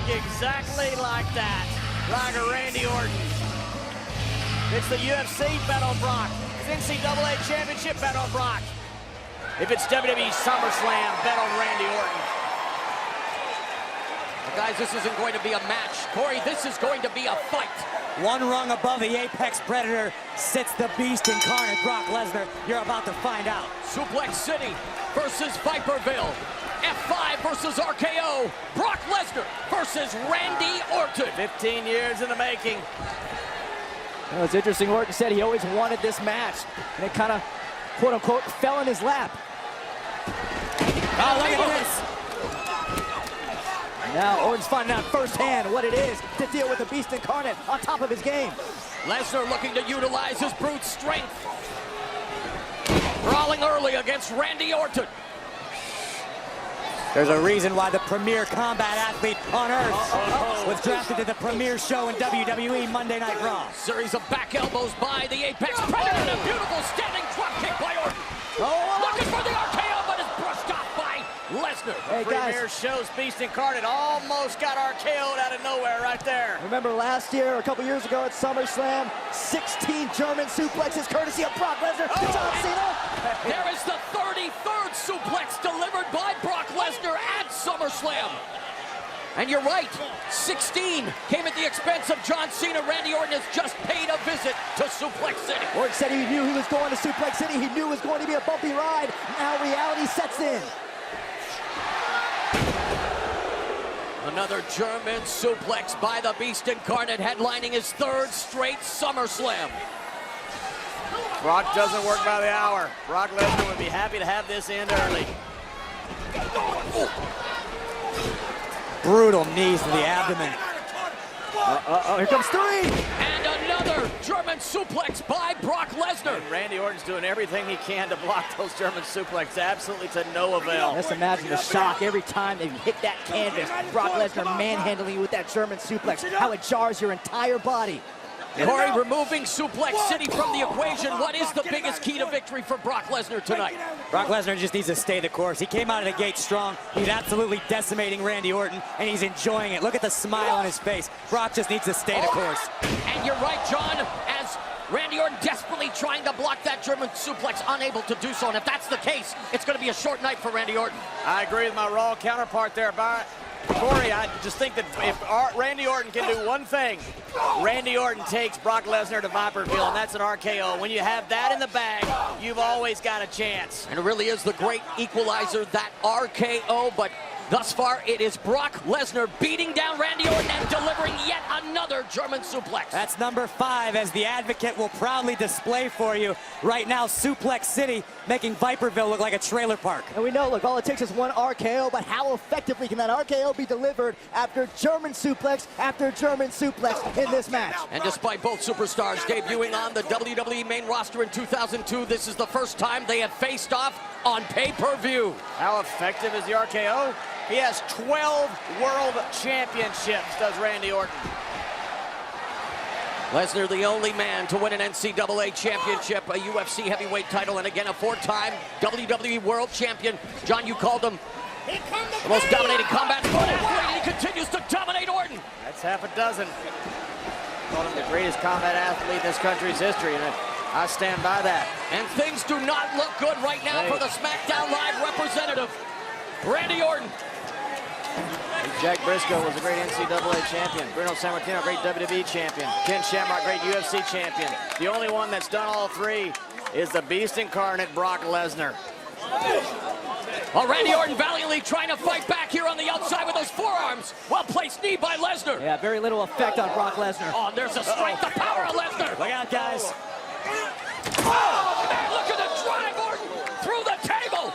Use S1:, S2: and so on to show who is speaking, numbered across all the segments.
S1: look exactly like that. Like a Randy Orton. It's the UFC, bet on Brock. It's NCAA Championship, bet on Brock. If it's WWE SummerSlam, bet on Randy Orton.
S2: Guys, this isn't going to be a match. Corey, this is going to be a fight.
S3: One rung above the Apex Predator sits the Beast incarnate, Brock Lesnar. You're about to find out.
S2: Suplex City versus Viperville. F5 versus RKO. Brock Lesnar versus Randy Orton.
S1: 15 years in the making.
S4: You know, it's interesting, Orton said he always wanted this match, and it kind of, quote-unquote, fell in his lap.
S3: Oh, look at this.
S4: Now Orton's finding out firsthand what it is to deal with the Beast incarnate on top of his game.
S2: Lesnar looking to utilize his brute strength. Brawling early against Randy Orton.
S3: There's a reason why the premier combat athlete on Earth was drafted to the premier show in WWE Monday Night Raw.
S2: Series of back elbows by the Apex Predator and a beautiful standing drop kick by Orton. Looking for the RKO, but it's brushed off by Lesnar.
S4: Hey guys,
S1: Premier shows Beast incarnate almost got RKO'd out of nowhere right there.
S4: remember last year, or a couple years ago at SummerSlam, 16 German suplexes courtesy of Brock Lesnar to John Cena.
S2: There is the 33rd suplex delivered by Brock Lesnar at SummerSlam. And you're right, 16 came at the expense of John Cena. Randy Orton has just paid a visit to Suplex City.
S4: Orton said he knew he was going to Suplex City. He knew it was going to be a bumpy ride. Now reality sets in.
S2: Another German suplex by the Beast incarnate, headlining his third straight SummerSlam.
S1: Brock doesn't work by the hour. Brock Lesnar would be happy to have this end early.
S3: Brutal knees to the abdomen.
S4: Here comes three.
S2: And another German suplex by Brock Lesnar.
S1: And Randy Orton's doing everything he can to block those German suplexes, absolutely to no avail.
S4: Just imagine the shock every time they hit that canvas. Brock Lesnar manhandling you with that German suplex. How it jars your entire body.
S2: Corey, removing Suplex City from the equation, what is the biggest key to victory for Brock Lesnar tonight?
S3: Brock Lesnar just needs to stay the course. He came out of the gate strong. He's absolutely decimating Randy Orton, and he's enjoying it. Look at the smile on his face. Brock just needs to stay the course.
S2: And you're right, John, as Randy Orton desperately trying to block that German suplex, unable to do so. And if that's the case, it's going to be a short night for Randy Orton.
S1: I agree with my Raw counterpart there, Corey. I just think that if Randy Orton can do one thing, Randy Orton takes Brock Lesnar to Viperville, and that's an RKO. When you have that in the bag, you've always got a chance.
S2: And it really is the great equalizer, that RKO, but thus far it is Brock Lesnar beating down Randy Orton and delivering yet another German suplex.
S3: That's number 5, as the Advocate will proudly display for you right now. Suplex City making Viperville look like a trailer park.
S4: And we know, look, all it takes is one RKO, but how effectively can that RKO be delivered after German suplex after German suplex in this match?
S2: And despite both superstars debuting on the WWE main roster in 2002, this is the first time they have faced off on pay-per-view.
S1: How effective is the RKO? He has 12 world championships, does Randy Orton.
S2: Lesnar, the only man to win an NCAA championship, a UFC heavyweight title, and again a 4-time WWE world champion. John, you called him the most dominating combat sport, and he continues to dominate Orton.
S1: That's half a dozen. Called him the greatest combat athlete in this country's history, and I stand by that.
S2: And things do not look good right now for the SmackDown Live representative, Randy Orton.
S1: Jack Briscoe was a great NCAA champion. Bruno Sammartino, great WWE champion. Ken Shamrock, great UFC champion. The only one that's done all three is the Beast incarnate, Brock Lesnar.
S2: Well, Randy Orton valiantly trying to fight back here on the outside with those forearms. Well-placed knee by Lesnar.
S4: Yeah, very little effect on Brock Lesnar.
S2: Oh, there's the strength, the power of Lesnar.
S3: Look out, guys.
S2: Oh, man, look at the drive, Orton, through the table.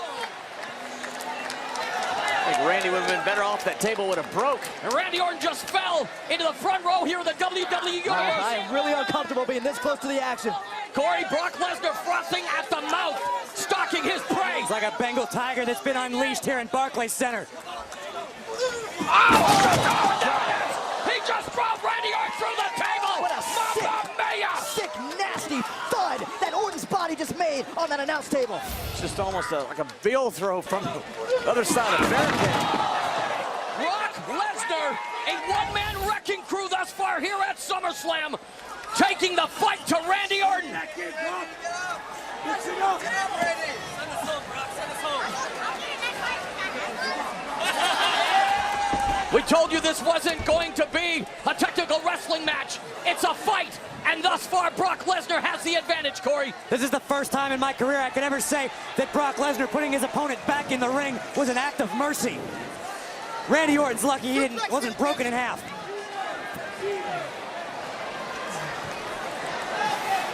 S1: I think Randy would have been better off. That table would have broke.
S2: And Randy Orton just fell into the front row here of the WWE Universe.
S4: I am really uncomfortable being this close to the action.
S2: Corey, Brock Lesnar frothing at the mouth, stalking his prey.
S3: It's like a Bengal tiger that's been unleashed here in Barclays Center.
S2: Oh, he just drove Randy Orton through the table.
S4: What a sick, nasty thud that Orton's body just made on that announce table.
S1: It's just almost like a veal throw from the other side of the barricade.
S2: Brock Lesnar Lesnar, a one-man wrecking crew thus far here at SummerSlam, taking the fight to Randy Orton. We told you this wasn't going to be a technical wrestling match. It's a fight, and thus far, Brock Lesnar has the advantage, Corey.
S3: This is the first time in my career I could ever say that Brock Lesnar putting his opponent back in the ring was an act of mercy. Randy Orton's lucky he wasn't broken in half.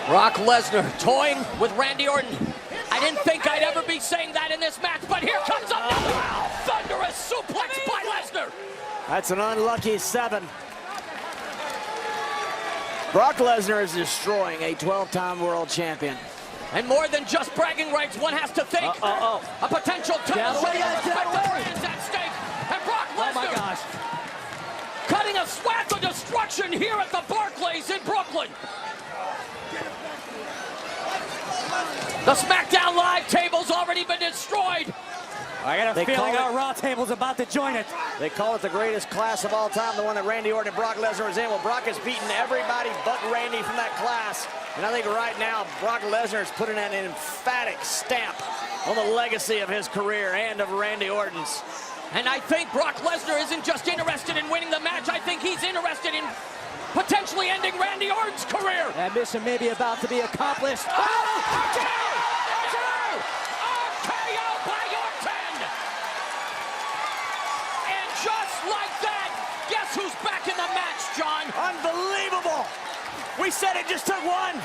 S2: Brock Lesnar toying with Randy Orton. I didn't think I'd ever be saying that in this match, but here comes another thunderous suplex by Lesnar.
S1: That's an unlucky 7. Brock Lesnar is destroying a 12-time world champion.
S2: And more than just bragging rights, one has to think. A potential title shot is at stake. And Brock Lesnar,
S3: oh my gosh,
S2: cutting a swath of destruction here at the Barclays in Brooklyn. The SmackDown Live table's already been destroyed.
S3: I got a feeling our Raw table's about to join it.
S1: They call it the greatest class of all time, the one that Randy Orton and Brock Lesnar was in. Well, Brock has beaten everybody but Randy from that class. And I think right now, Brock Lesnar is putting an emphatic stamp on the legacy of his career and of Randy Orton's.
S2: And I think Brock Lesnar isn't just interested in winning the match. I think he's interested in potentially ending Randy Orton's career.
S4: That mission may be about to be accomplished.
S2: Who's back in the match, John?
S1: Unbelievable! We said it just took one.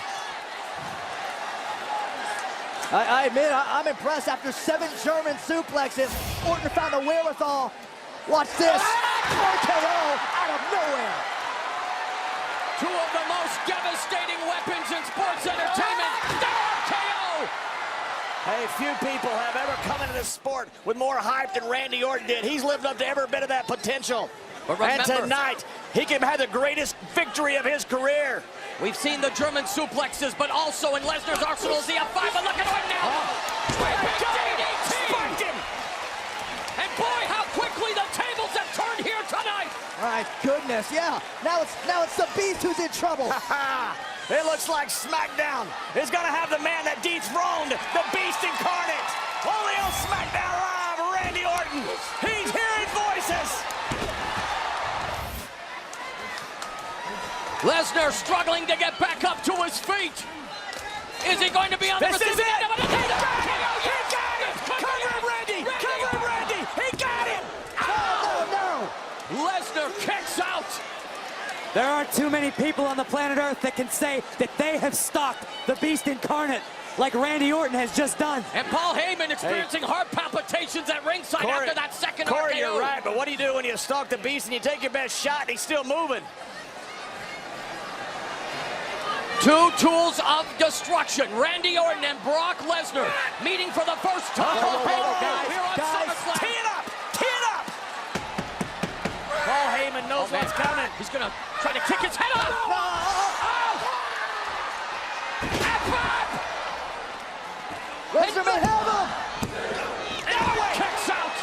S4: I admit, I'm impressed. After 7 German suplexes, Orton found the wherewithal. Watch this. RKO out of nowhere.
S2: 2 of the most devastating weapons in sports entertainment. The RKO!
S1: Hey, few people have ever come into this sport with more hype than Randy Orton did. He's lived up to every bit of that potential.
S2: But remember,
S1: and tonight, he can have the greatest victory of his career.
S2: We've seen the German suplexes, but also in Lesnar's arsenal is the F5. But look at Orton now.
S1: Spiked him.
S2: And boy, how quickly the tables have turned here tonight.
S4: My goodness, yeah. Now it's the Beast who's in trouble.
S1: It looks like SmackDown is going to have the man that dethroned the Beast incarnate. Only on SmackDown Live, Randy Orton. He's hearing voices.
S2: Lesnar struggling to get back up to his feet. Is he going to be on the receiving end of it? He got it!
S1: Cover him, Randy! Cover him, Randy! He got him!
S4: Oh, no!
S2: Lesnar kicks out.
S3: There aren't too many people on the planet Earth that can say that they have stalked the Beast incarnate like Randy Orton has just done.
S2: And Paul Heyman experiencing heart palpitations at ringside after that second
S1: Corey,
S2: RKO.
S1: you're right, but what do you do when you stalk the Beast and you take your best shot and he's still moving?
S2: 2 tools of destruction. Randy Orton and Brock Lesnar meeting for the first time. Here on SummerSlam.
S1: Tee it up! Tee it up! Paul Heyman knows what's coming.
S2: He's going to try to kick his head off.
S4: Lesnar may have him.
S2: Kicks out.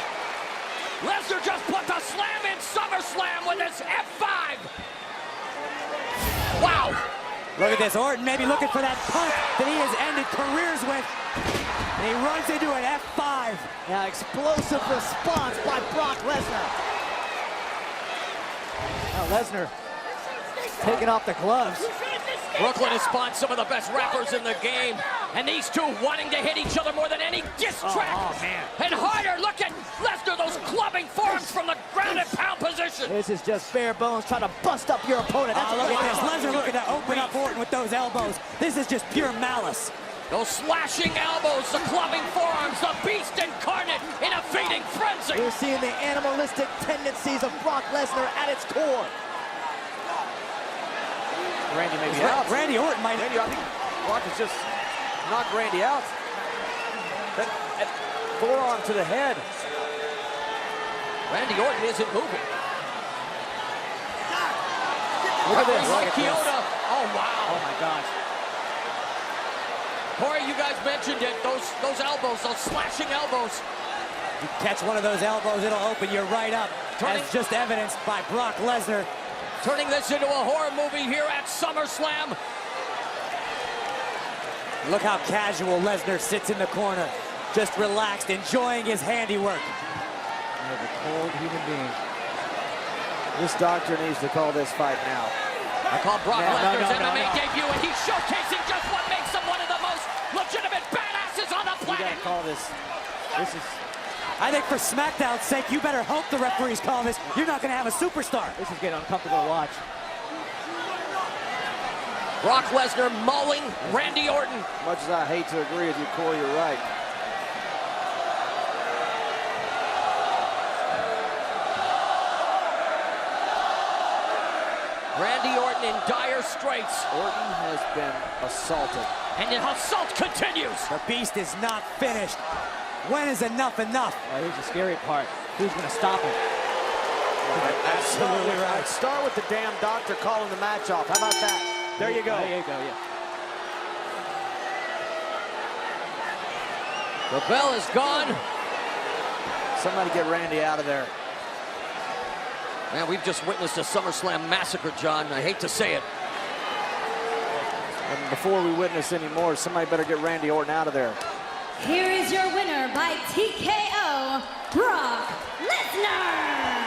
S2: Lesnar just put the slam in SummerSlam with his F5. Wow.
S3: Look at this, Orton maybe looking for that punt that he has ended careers with. And he runs into an F5.
S4: Now, explosive response by Brock Lesnar. Now Lesnar taking off the gloves.
S2: Brooklyn has spawned some of the best rappers in the game. And these two wanting to hit each other more than any diss track.
S3: Oh, man.
S2: And harder, look at Lesnar, those clubbing forearms from the ground and pound position.
S4: This is just bare bones trying to bust up your opponent. That's
S3: Look at this, Lesnar looking to open up Orton with those elbows. This is just pure malice.
S2: Those slashing elbows, the clubbing forearms, the Beast incarnate in a feeding frenzy.
S4: We're seeing the animalistic tendencies of Brock Lesnar at its core.
S1: Randy may be out.
S3: Randy Orton might...
S1: Randy, I think Brock has just knocked Randy out. That forearm to the head.
S2: Randy Orton isn't moving.
S1: Look at this.
S2: Like Kyoto. Oh, wow.
S1: Oh, my gosh.
S2: Corey, you guys mentioned it. Those elbows, those slashing elbows.
S3: You catch one of those elbows, it'll open you right up. as just evidenced by Brock Lesnar.
S2: Turning this into a horror movie here at SummerSlam.
S3: Look how casual Lesnar sits in the corner, just relaxed, enjoying his handiwork.
S4: A cold human being. This doctor needs to call this fight now.
S2: I call Brock Lesnar's MMA
S3: no.
S2: debut, and he's showcasing just what makes him one of the most legitimate badasses on the
S4: You
S2: planet.
S4: gotta call this. This is
S3: I think for SmackDown's sake, you better hope the referees call this. You're not gonna have a superstar.
S4: this is getting uncomfortable to watch.
S2: Brock Lesnar mauling Randy Orton.
S4: Much as I hate to agree with you, Corey, you're right.
S2: Randy Orton in dire straits.
S4: Orton has been assaulted.
S2: And the assault continues.
S3: The Beast is not finished. When is enough enough?
S4: Here's the scary part. Who's gonna stop him?
S3: Absolutely right.
S1: Start with the damn doctor calling the match off. How about that? There you go.
S4: There you go, yeah.
S2: The bell is gone.
S1: Somebody get Randy out of there.
S2: Man, we've just witnessed a SummerSlam massacre, John. I hate to say it.
S1: And before we witness any more, somebody better get Randy Orton out of there.
S5: Here is your winner by TKO, Brock Lesnar.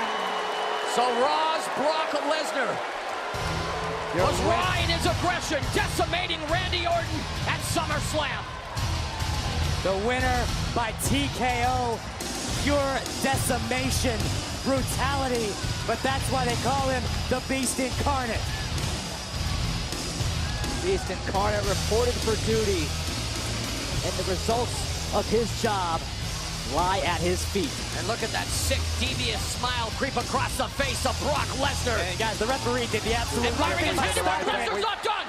S2: So Raw's Brock Lesnar was raw in his aggression, decimating Randy Orton at SummerSlam.
S3: The winner by TKO, pure decimation, brutality, but that's why they call him the Beast Incarnate.
S4: Beast Incarnate reported for duty, and the results of his job lie at his feet.
S2: And look at that sick, devious smile creep across the face of Brock Lesnar.
S3: And guys, the referee did the absolute
S2: Admiring
S3: right
S2: his
S3: thing.
S2: handiwork, Lesnar's not done.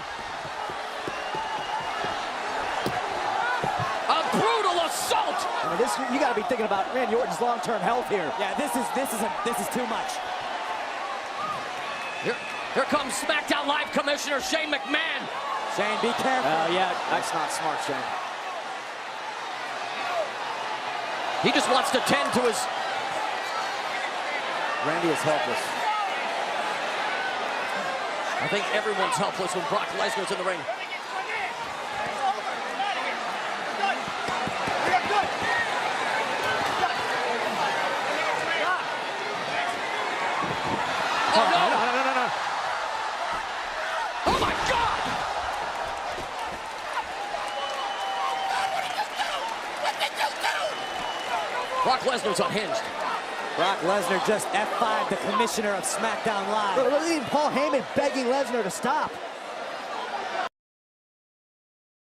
S2: A brutal assault.
S4: I mean, this, you got to be thinking about Randy Orton's long-term health here.
S3: Yeah, this is too much.
S2: Here comes SmackDown Live Commissioner Shane McMahon.
S3: Shane, be careful.
S1: Yeah, that's not smart, Shane.
S2: He just wants to tend to his...
S1: Randy is helpless.
S2: I think everyone's helpless when Brock Lesnar's in the ring. Oh, no!
S1: No.
S2: Oh, my God! Brock Lesnar's unhinged.
S3: Brock Lesnar just F5'd the commissioner of SmackDown Live.
S4: Look at even Paul Heyman begging Lesnar to stop.